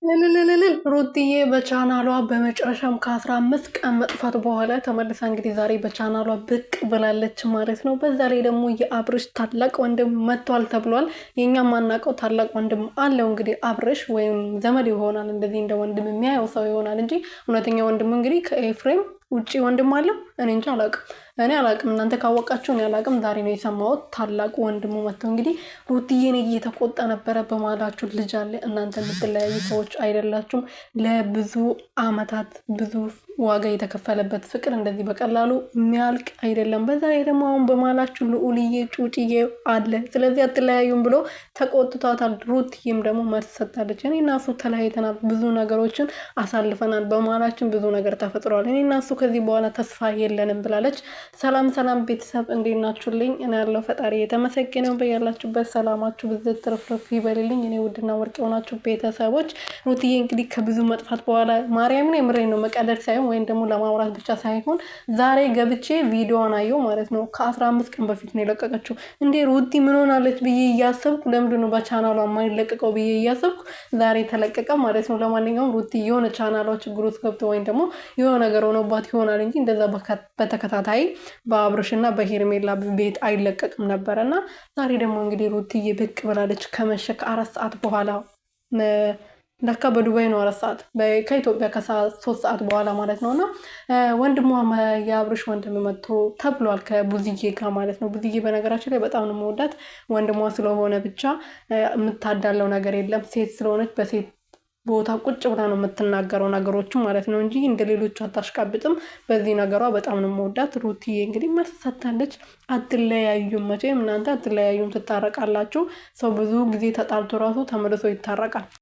ሩትዬ በቻናሏ በመጨረሻም ከ15 ቀን መጥፋት በኋላ ተመልሳ እንግዲህ ዛሬ በቻናሏ ብቅ ብላለች ማለት ነው። በዛ ላይ ደግሞ የአብርሽ ታላቅ ወንድም መጥቷል ተብሏል። የኛም ማናውቀው ታላቅ ወንድም አለው እንግዲህ አብርሽ ወይም ዘመድ ይሆናል፣ እንደዚህ እንደ ወንድም የሚያየው ሰው ይሆናል እንጂ እውነተኛ ወንድም እንግዲህ ከኤፍሬም ውጪ ወንድም አለው? እኔ እንጃ አላውቅም። እኔ አላውቅም። እናንተ ካወቃችሁ እኔ አላውቅም። ዛሬ ነው የሰማሁት። ታላቁ ወንድሙ መጥተው እንግዲህ ሩትዬን እየተቆጣ ነበረ። በማላችሁ ልጅ አለ። እናንተ የምትለያዩ ሰዎች አይደላችሁም። ለብዙ አመታት ብዙ ዋጋ የተከፈለበት ፍቅር እንደዚህ በቀላሉ የሚያልቅ አይደለም። በዛ ላይ ደግሞ አሁን በማላችሁ ልዑልዬ ጩጭዬ አለ። ስለዚህ አትለያዩም ብሎ ተቆጥቷታል። ሩትዬም ደግሞ መልስ ሰጣለች። እኔ እና እሱ ተለያይተናል፣ ብዙ ነገሮችን አሳልፈናል፣ በማላችን ብዙ ነገር ተፈጥሯል። እኔ እና እሱ ከዚህ በኋላ ተስፋ የለንም ብላለች። ሰላም ሰላም ቤተሰብ እንዴት ናችሁልኝ? እኔ ያለው ፈጣሪ የተመሰገነው። በያላችሁበት ሰላማችሁ ብዝት ትርፍርፍ ይበልልኝ። እኔ ውድና ወርቅ የሆናችሁ ቤተሰቦች ሩትዬ እንግዲህ ከብዙ መጥፋት በኋላ ማርያምን የምሬን ነው፣ መቀለድ ሳይሆን ወይም ደግሞ ለማውራት ብቻ ሳይሆን ዛሬ ገብቼ ቪዲዮን አየው ማለት ነው። ከ15 ቀን በፊት ነው የለቀቀችው። እንዴ ሩቲ ምን ሆናለች ብዬ እያሰብኩ ለምንድን ነው በቻናሏ የማይለቀቀው ብዬ እያሰብኩ ዛሬ ተለቀቀ ማለት ነው። ለማንኛውም ሩቲ የሆነ ቻናሏ ችግር ውስጥ ገብቶ ወይም ደግሞ የሆነ ነገር ሆኖባት ይሆናል እንጂ እንደዛ በተከታታይ በአብርሽና በሄርሜላ ቤት አይለቀቅም ነበረ። እና ዛሬ ደግሞ እንግዲህ ሩትዬ ብቅ ብላለች ከመሸ ከ4 ሰዓት በኋላ ለካ በዱባይ ነው 4 ሰዓት ከኢትዮጵያ ከ3 ሰዓት በኋላ ማለት ነው። እና ወንድሟ የአብርሽ ወንድም መጥቶ ተብሏል ከቡዝዬ ጋር ማለት ነው። ቡዝዬ በነገራችን ላይ በጣም ነው መወዳት። ወንድሟ ስለሆነ ብቻ የምታዳለው ነገር የለም። ሴት ስለሆነች በሴት ቦታ ቁጭ ብላ ነው የምትናገረው ነገሮቹ ማለት ነው እንጂ እንደ ሌሎቹ አታሽቃብጥም። በዚህ ነገሯ በጣም ነው መወዳት። ሩትዬ እንግዲህ መልስ ሰጥታለች። አትለያዩም፣ መቼም እናንተ አትለያዩም፣ ትታረቃላችሁ። ሰው ብዙ ጊዜ ተጣልቶ ራሱ ተመልሶ ይታረቃል።